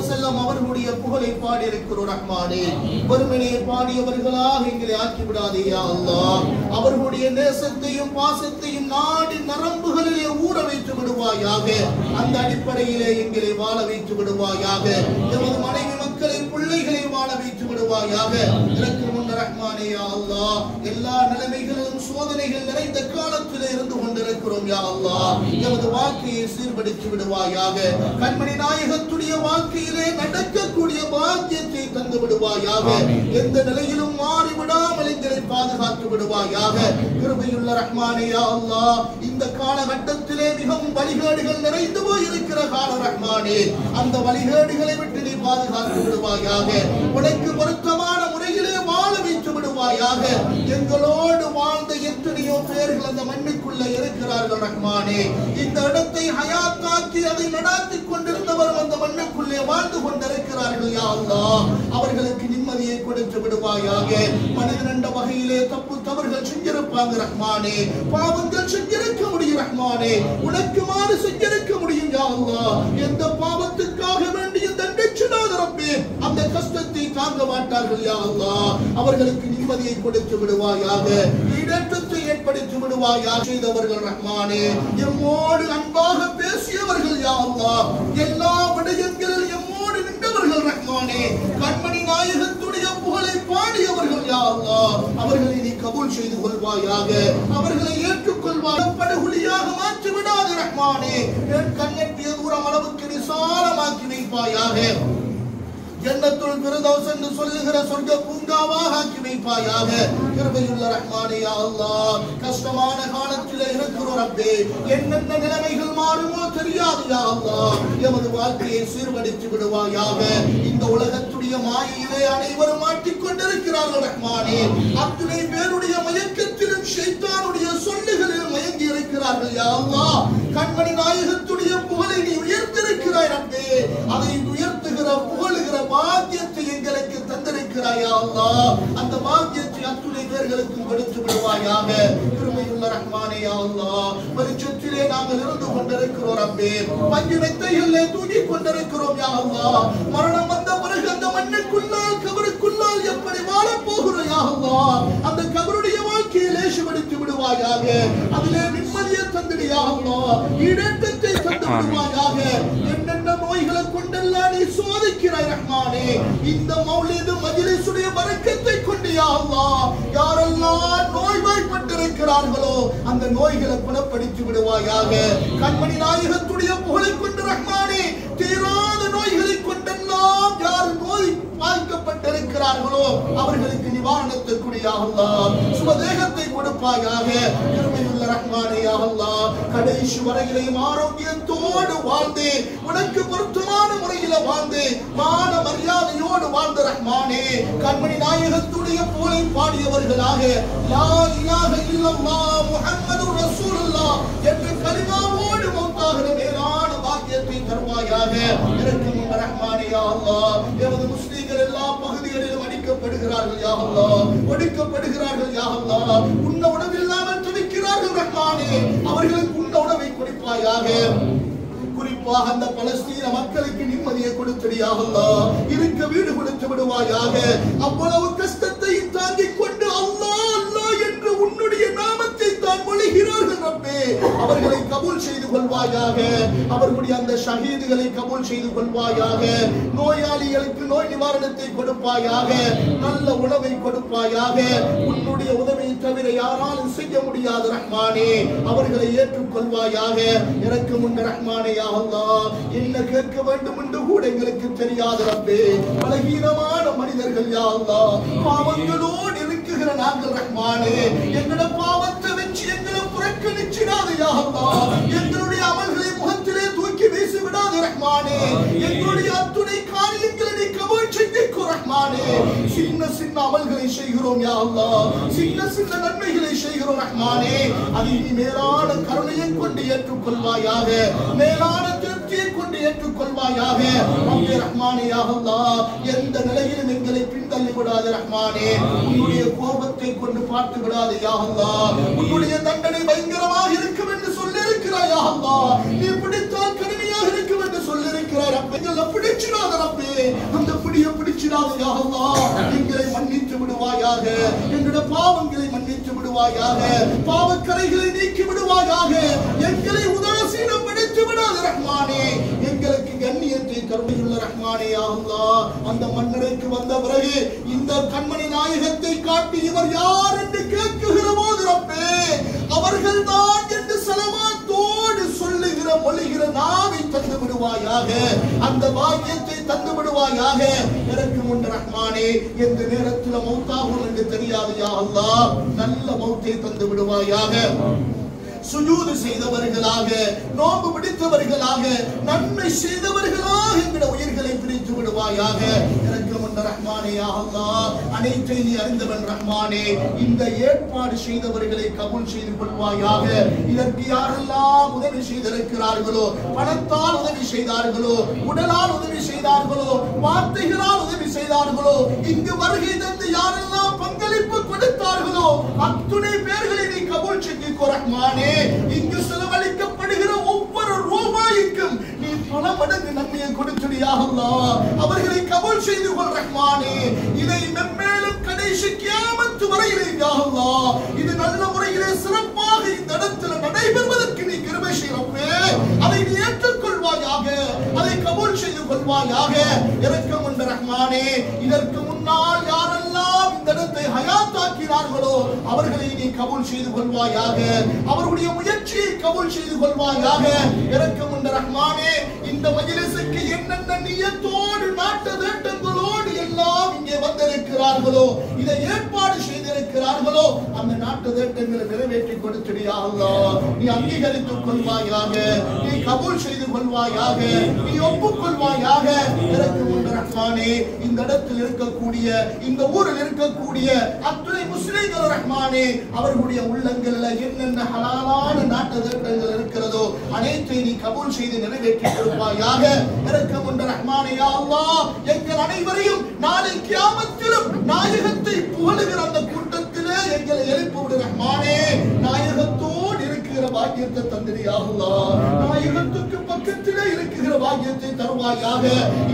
வஸல்லம் அவர்களுடைய புகழை பாடி இருக்கிறோம் ரஹ்மானே. வெறுமனே பாடியவர்களாக எங்களை ஆக்கிவிடாதே யா அல்லாஹ். அவர்களுடைய நேசத்தையும் பாசத்தையும் நாடி நரம்புகளிலே ஊற வைத்து விடுவாயாக. அந்த அடிப்படையிலே எங்களை வாழ வைத்து விடுவாயாக. எமது மனைவி மக்களை பிள்ளைகளை வாழ வைத்து விடுவாயாக. இதற்கு முன்னர் ரஹ்மானே யா அல்லாஹ், எல்லா நிலைமைகளிலும் சோதனைகள் நிறைந்த காலத்திலே இருந்து கொண்டிருக்கிறோம் யா அல்லாஹ். எமது வாழ்க்கையை சீர்படுத்தி விடுவாயாக. கண்மணி நாயகத்துடைய வாழ்க்கையிலே நடக்கக்கூடிய பாக்கியத்தை தந்து விடுவாயாக. எந்த நிலையிலும் மாறிவிடாமல் எங்களை பாதுகாத்து விடுவாயாக. கிருபையுள்ள ரஹ்மானே யா அல்லாஹ், இந்த காலகட்டத்திலே மிகவும் வழிகேடுகள் நிறைந்து போயிருக்கிற கால ரஹ்மானே, அந்த வழிகேடுகளை விட்டு நீ பாதுகாத்து விடுவாயாக. உனக்கு பொருத்தமான முறையிலே வாழ வைத்து விடுவாயாக. எங்களோடு வாழ்ந்த எத்தனையோ பேர்கள் அந்த மண்ணுக்குள்ள இருக்கிறார்கள் ரஹ்மானே. இந்த இடத்தை ஹயாத்தாக்கி அதை நடாத்தி கொண்டிருந்தவர் அந்த மண்ணுக்குள்ளே வாழ்ந்து கொண்டிருக்கிறார்கள் யா அல்லாஹ். அவர்களுக்கு நிம்மதியை கொடுத்து விடுவாயாக. மனிதன் என்ற வகையிலே தப்பு தவறுகள் செஞ்சிருப்பாங்க ரஹ்மானே, பாவங்கள் செஞ்சிருக்க முடியும் ரஹ்மானே, உனக்கு மாறு செஞ்சிருக்க முடியும் யா அல்லாஹ். எந்த பாவத்துக்காக வேண்டிய தண்டிச்சிடாத ரப்பே, அந்த கஷ்டத்தை தாங்க மாட்டார்கள் யா அல்லாஹ். அவர்களுக்கு நிம்மதியை கொடுத்து விடுவாயாக. ஈடேற்றத்தை ஏற்படுத்தி விடுவாயாக. செய்தவர்கள் ரஹ்மானே, எம்மோடு அன்பாக பேசியவர்கள் யா அல்லாஹ். எல்லா விடயங்களில் எம்மோடு நின்றவர்கள் ரஹ்மானே. கண்மணி நாயகத்துடைய புகழை பாடியவர்கள் யா அல்லாஹ். அவர்களை நீ கபூல் செய்து கொள்வாயாக. அவர்களை ஏற்றுக்கொள்வாய். படுகுழியாக மாற்றி விடாது ரஹ்மானே. என் கண்ணெட்டிய தூரம் அளவுக்கு விசாலமாக்கி வைப்பாயாக. ஜன்னத்துல் ஃபிர்தௌஸ் என்று சொல்லுகிற சொர்க்க பூங்காவாக ஆக்கி வைப்பாயாக. கிருபையுள்ள ரஹ்மானே யா அல்லாஹ், கஷ்டமான காலத்திலே இருக்கிறோம் ரப்பே. என்னென்ன நிலைமைகள் மாறுமோ தெரியாது யா அல்லாஹ். எமது வாழ்க்கையை சீர்படுத்தி விடுவாயாக. இந்த உலகத்துடைய மாயையிலே அனைவரும் மாட்டிக்கொண்டிருக்கிறார்கள் ரஹ்மானே. அத்தனை பேருடைய மயக்கத்திலும் ஷைத்தானுடைய சொல்லுகளில் மயங்கி இருக்கிறார்கள் யா அல்லாஹ். கண்மணி நாயகத்துடைய புகழை நீ உயர்த்திருக்கிறாய் ரப்பே. அதை உயர்த்துகிற புகழுகிற பாக்கியத்தை எங்களுக்கு தந்திருக்கிறாய் யா அல்லாஹ். அந்த பாக்கியத்தை அத்துணை பேர்களுக்கு கொடுத்து விடுவாயாக. கிருபையுள்ள ரஹ்மானே யா அல்லாஹ், வெளிச்சத்திலே நாங்கள் இருந்து கொண்டிருக்கிறோம் ரப்பே. பஞ்சு மெத்தைகளிலே தூங்கிக் கொண்டிருக்கிறோம் யா அல்லாஹ். மரணம் வந்த பிறகு அந்த மண்ணுக்குள்ளால் கபருக்குள்ளால் எப்படி வாழப் போகிறோம் யா அல்லாஹ். அந்த கபருடைய வாழ்க்கையை லேசுபடுத்தி விடுவாயாக. அதிலே நிம்மதியை தந்திடு யா அல்லாஹ். ஈடேற்றத்தை தந்து விடுவாயாக. என்னென்ன நோய்களை கொண்டெல்லாம் நீ சோதிக்கிறாய் ரஹ்மானே. இந்த மௌலிது மஜ்லிஸுடைய பரக்கத்தை கொண்டு யா அல்லாஹ், யாரெல்லாம் நோய்வாய்ப்பட்டிருக்கிறார்களோ அந்த நோய்களை குணப்படுத்தி விடுவாயாக. கண்மணி நாயகத்துடைய புகழை கொண்டு ரஹ்மானே, தீராத நோய்களை கொண்டெல்லாம் யார் நோய் பாதிக்கப்பட்டிருக்கிறார்களோ அவர்களுக்கு நிவாரணத்தை கொடு யா அல்லாஹ். சுபதேகத்தை கொடுப்பாயாக. கிருபையுள்ள ரஹ்மானே யா அல்லாஹ், கடைசி வரையிலையும் ஆரோக்கியத்தோடு வாழ்ந்து உனக்கு பொருத்தமான முறையில வாழ்ந்து மான மரியாதையோடு வாழ்ந்த ரஹ்மானே, கண்மணி நாயகத்துடைய புகழை பாடியவர்களாக லா இலாஹ இல்லல்லாஹ் முஹம்மதுர் ரசூலுல்லாஹ் என்ற கலிமாவோடு மௌத்தாகிற மேலான பாக்கியத்தை தருவாயாக. இரக்கமுள்ள ரஹ்மானே யா அல்லாஹ், எமது முஸ்லிம்கள் எல்லா பகுதிகளிலும் அடிக்கப்படுகிறார்கள் யா அல்லாஹ், ஒடுக்கப்படுகிறார்கள் யா அல்லாஹ். உண்ண உணவில்லாமல் துடிக்கிறார்கள் ரஹ்மானே, அவர்களுக்கு உண்ண உணவை கொடுப்பாயாக. குறிப்பாக அந்த பலஸ்தீன மக்களுக்கு நிம்மதியை கொடுத்திடு யா அல்லாஹ். இருக்க வீடு கொடுத்து விடுவாயாக. அவ்வளவு கஷ்டத்தை தாங்கிக் கொண்டு அல்லாஹ் அல்லாஹ் என்று உன்னுடைய நாமத்தை தான் மொழிகிறார்கள் ரப்பே. அவர்களை கபூல் செய்து கொள்வாயாக. அவர்களுடைய அந்த ஷஹீதுகளை கபூல் செய்து கொள்வாயாக. நோயாளிகளுக்கு நோய் நிவாரணத்தை கொடுப்பாயாக. நல்ல உணவை கொடுப்பாயாக. உன்னுடைய உதவியை தவிர யாராலும் செய்ய முடியாது ரஹ்மானே. அவர்களை ஏற்றுக்கொள்வாயாக. இரக்கமுள்ள ரஹ்மானே யா அல்லாஹ், என்ன கேட்க வேண்டும் என்று கூட எங்களுக்கு தெரியாது ரப்பே. பலகீனமான மனிதர்கள் யா அல்லாஹ், பாவங்களோடு இருக்குகிற நாங்கள் ரஹ்மானே, எங்களோட பாவத்தை வச்சு எங்களை புறக்கணிச்சிடாது யா அல்லாஹ். எங்களுடைய அமல்களை முகத்திலே தூக்கி வீசி விடாது ரஹ்மானே. எங்களுடைய அத்துணை காரியங்களை நீ கபூல் செய்திக்கோ ரஹ்மானே. சின்ன சின்ன அமல்களை செய்கிறோம் யா அல்லாஹ், சின்ன சின்ன நன்மைகளை செய்கிறோம் ரஹ்மானே. அதை நீ மேலான கருணையை கொண்டு ஏற்றுக்கொள்வாயாக. மேலான திருப்தியை கொண்டு ஏற்றுக்கொள்வாயாக. ரப்பே ரஹ்மானே யா அல்லாஹ், எந்த நிலையிலும் எங்களை பின்தள்ளி விடாது ரஹ்மானே. உன்னுடைய கோபத்தை கொண்டு பார்த்து விடாது யா அல்லாஹ். உன்னுடைய தண்டனை பயங்கரமாக இருக்கும் என்று சொல்லியிருக்கிறாய் யா அல்லாஹ். நீ பிடித்தால் கடுமையாக இருக்கும் என்று சொல்லியிருக்கிறாய் இருக்கிறார். எங்களை பிடிச்சிடாத ரப்பே, அந்த பிடிய பிடிச்சிடாத யா அல்லாஹ். எங்களை மன்னித்து விடுவாயாக, எங்களுடைய பாவங்களை மன்னித்து விடுவாயாக, பாவக்கரைகளை நீக்கி விடுவாயாக. எங்களை உதாசீனப்படுத்தி விடாத ரஹ்மானே, எங்களுக்கு கண்ணியத்தை கருணையுள்ள ரஹ்மானே யா அல்லாஹ். அந்த மன்னருக்கு வந்த பிறகு இந்த கண்மணி நாயகத்தை காட்டி இவர் யார் என்று கேட்குகிற போது ரப்பே, அவர்கள் தான் என்று சலவாத்தோடு சொல்லுகிற மொழிகிற நாவை தந்து விடுவாயாக, அந்த பாக்கியத்தை தந்து விடுவாயாக. எனக்கு முன் ரஹ்மானே, எந்த நேரத்தில் மௌத்தாகும் என்று தெரியாது யா அல்லாஹ், நல்ல மௌத்தை தந்து விடுவாயாக. சுஜூது செய்தவர்களாக, நோன்பு பிடித்தவர்களாக, நன்மை செய்தவர்களாக எங்களுடைய உயிர்களை பிரித்து விடுவாயாக. எனக்கு முன் ரஹ்மானே யா அல்லாஹ், அனைத்தை நீ அறிந்தவன் ரஹ்மானே. இந்த ஏற்பாடு செய்தவர்களை கபூல் செய்து கொள்வாயாக. இதற்கு யாரெல்லாம் உதவி செய்திருக்கிறார்களோ, பணத்தால் உதவி செய்தார்களோ, உடலால் உதவி செய்தார்களோ, வார்த்தைகளால் உதவி செய்தார்களோ, இங்கு வருகை தந்து யாரெல்லாம் பங்களிப்பு கொடுத்தார்களோ, அத்துணை பேர்களை நீ கபூல் செய்து ரஹ்மானே. இங்கு செலவழிக்கப்படுகிற ஒவ்வொரு ரூபாய்க்கும் நீ பல மடங்கு நன்மையை கொடுத்துடு யா அல்லாஹ். அவர்களை கபூல் செய்து கொள் ரஹ்மானே. இதை மென்மேலும் கடைசி கியாமத் வரையிலே யா அல்லாஹ், இது நல்ல முறையிலே சிறப்பாக இந்த இடத்தில் நடைபெறுவதற்கு நீ கிருபை செய் ரப்பே. அதை நீ ஏற்றுக்கொள்வாயாக, அதை கபூல் செய்து கொள்வாயாக. இரக்கம் உள்ள ரஹ்மானே, இதற்கு முன்னால் யாரெல்லாம் இந்த இடத்தை ஹயாத்தாக்கினார்களோ அவர்களை நீ கபூல் செய்து கொள்வாயாக. அவருடைய முயற்சியை கபூல் செய்து கொள்வாயாக. இரக்கம் உள்ள ரஹ்மானே, இந்த மஜ்லிஸுக்கு என்னென்ன நியத்தோடு நாட்டு தேட்டங்களோடு எல்லாம் இங்கே வந்திருக்கிறார்களோ, இதை ஏற்பாடு செய்திருக்கிறார்களோ, அந்த நாட்டு தேட்டங்களை நிறைவேற்றி கொடுத்துடு யா அல்லாஹ். நீ அங்கீகரித்துக் கொள்வாயாக, நீ கபூல் செய்து கொள்வாயாக, நீ ஒப்புக்கொள்வாயாக. இரக்கம் உள்ள ரஹ்மானே, இந்த இடத்தில் இருக்கக்கூடிய, இந்த ஊரில் இருக்கக்கூடிய அத்துணை முஸ்லிம்கள் ரஹ்மானே, அவர்களுடைய உள்ளங்களில் என்னென்ன ஹலாலான நாட்டு தேட்டங்கள் இருக்கிறதோ அனைத்தை நீ கபூல் செய்து நிறைவேற்றி கொடுப்பாயாக. இரக்கம் உள்ள ரஹ்மானே யா அல்லாஹ், எங்கள் அனைவரையும் நாளை கியாமத்திலும் நாயகத்தை புகழுகிற அந்த கூட்டத்திலே எங்களை எழுப்பி விடு ரஹ்மானே. நாயகத்தோடு இருக்கிற பாக்கியத்தை தந்திடு யா அல்லாஹ். நாயகத்துக்கு பக்கத்திலே இருக்கிற பாக்கியத்தை தருவாயாக.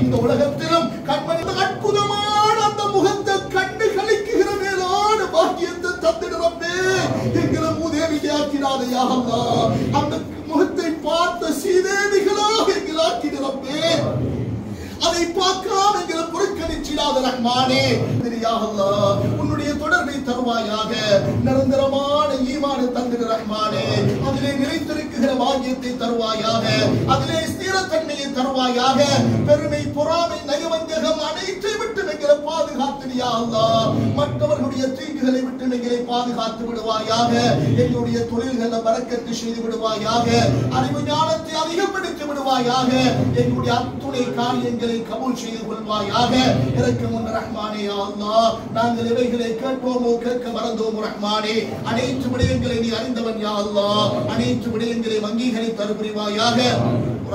இந்த உலகத்திலும் கண்மணி அற்புதமான அந்த முகத்தை கண்டு கழிக்குகிற மேலான பாக்கியத்தை தந்திடு ரப்பே. எங்களை மூதேவியாக்கிடாத யா அல்லாஹ். அந்த முகத்தை பார்த்த சீதேவிகளாக எங்களை ஆக்கிடு ரப்பே. அதை பார்க்காம எங்களை புறக்கணிச்சிடாத ரஹ்மானே. யா அல்லாஹ், உன்னுடைய தொடர்பை தருவாயாக. நிரந்தரமான ஈமானை தந்திடு ரஹ்மானே. அதிலே நிலைத்திருக்கிற பாக்கியத்தை தருவாயாக. அதிலே ஸ்திரத்தன்மையை தருவாயாக. பெருமை, பொறாமை, நயவஞ்சகம் அனைத்தை விட்டு எங்களை பாதுகாத்து யா அல்லாஹ். மற்றவர்களுடைய தீங்குகளை விட்டு எங்களை பாதுகாத்து விடுவாயாக. எங்களுடைய தொழில்களை பரக்கத்து செய்து விடுவாயாக. அறிவு ஞானத்தை அதிகப்படுத்தி விடுவாயாக. எங்களுடைய அத்துணை காரியங்களை கபூல் செய்து கொள்வாயாக. இரக்கம் உள்ள ரஹ்மானே யா அல்லாஹ், நாங்கள் எவைகளை கேட்போமோ கேட்க மறந்தோமோ ரஹ்மானே, அனைத்து விடயங்களை நீ அறிந்தவன் யா அல்லாஹ். அனைத்து விடயங்களை அங்கீகரித்து அருள்புரிவாயாக.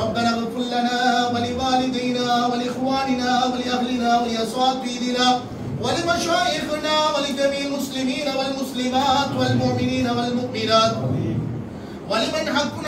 ربنا اغفر لنا ولوالدينا ولإخواننا ولأهلنا ولأساتذتنا ولمشايخنا ولجميع المسلمين والمسلمات والمؤمنين والمؤمنات ولمن حق